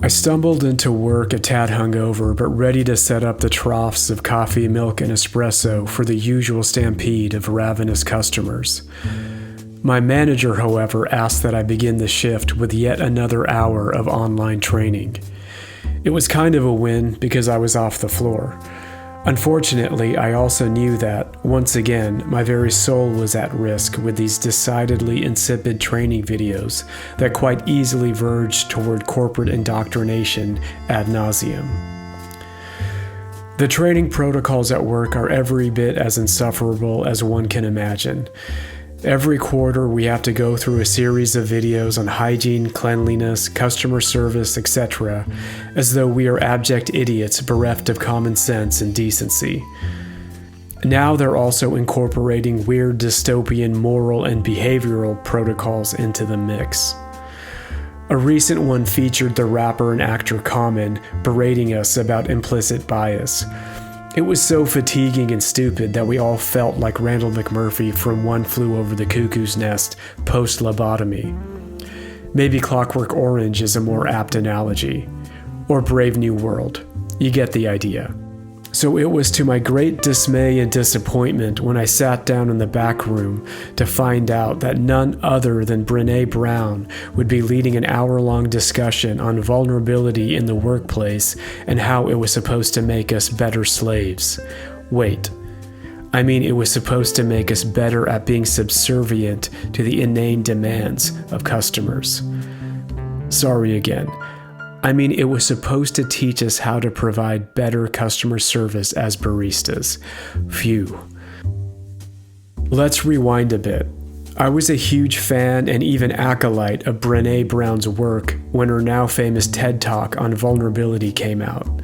I stumbled into work a tad hungover, but ready to set up the troughs of coffee, milk, and espresso for the usual stampede of ravenous customers. My manager, however, asked that I begin the shift with yet another hour of online training. It was kind of a win because I was off the floor. Unfortunately, I also knew that, once again, my very soul was at risk with these decidedly insipid training videos that quite easily verged toward corporate indoctrination ad nauseum. The training protocols at work are every bit as insufferable as one can imagine. Every quarter, we have to go through a series of videos on hygiene, cleanliness, customer service, etc., as though we are abject idiots bereft of common sense and decency. Now they're also incorporating weird dystopian moral and behavioral protocols into the mix. A recent one featured the rapper and actor Common berating us about implicit bias. It was so fatiguing and stupid that we all felt like Randall McMurphy from One Flew Over the Cuckoo's Nest post-lobotomy. Maybe Clockwork Orange is a more apt analogy. Or Brave New World. You get the idea. So it was to my great dismay and disappointment when I sat down in the back room to find out that none other than Brené Brown would be leading an hour-long discussion on vulnerability in the workplace and how it was supposed to make us better slaves. Wait. I mean, it was supposed to make us better at being subservient to the inane demands of customers. Sorry again. I mean, it was supposed to teach us how to provide better customer service as baristas. Phew. Let's rewind a bit. I was a huge fan and even acolyte of Brené Brown's work when her now famous TED Talk on vulnerability came out.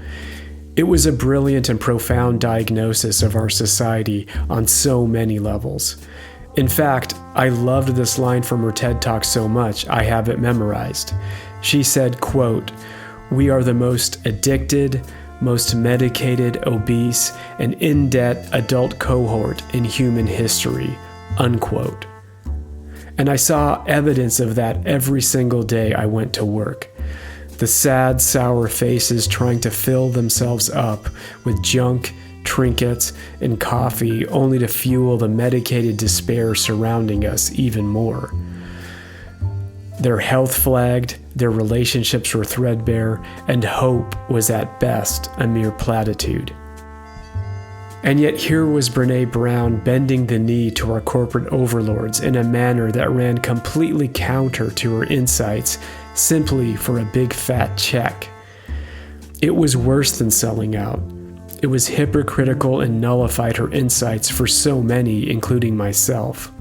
It was a brilliant and profound diagnosis of our society on so many levels. In fact, I loved this line from her TED Talk so much I have it memorized. She said, quote, "We are the most addicted, most medicated, obese, and in-debt adult cohort in human history," unquote. And I saw evidence of that every single day I went to work. The sad, sour faces trying to fill themselves up with junk, trinkets, and coffee only to fuel the medicated despair surrounding us even more. Their health flagged, their relationships were threadbare, and hope was at best a mere platitude. And yet here was Brené Brown bending the knee to our corporate overlords in a manner that ran completely counter to her insights simply for a big fat check. It was worse than selling out. It was hypocritical and nullified her insights for so many, including myself.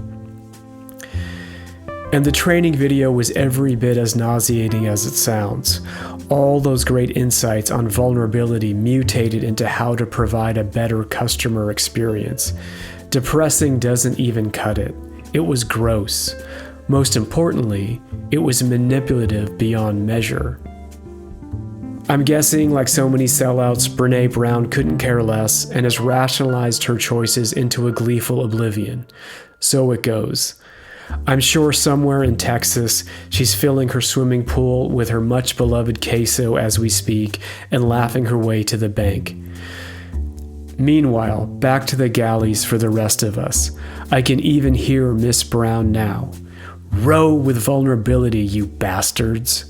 And the training video was every bit as nauseating as it sounds. All those great insights on vulnerability mutated into how to provide a better customer experience. Depressing doesn't even cut it. It was gross. Most importantly, it was manipulative beyond measure. I'm guessing, like so many sellouts, Brené Brown couldn't care less and has rationalized her choices into a gleeful oblivion. So it goes. I'm sure somewhere in Texas, she's filling her swimming pool with her much-beloved queso as we speak and laughing her way to the bank. Meanwhile, back to the galleys for the rest of us. I can even hear Miss Brown now. "Row with vulnerability, you bastards."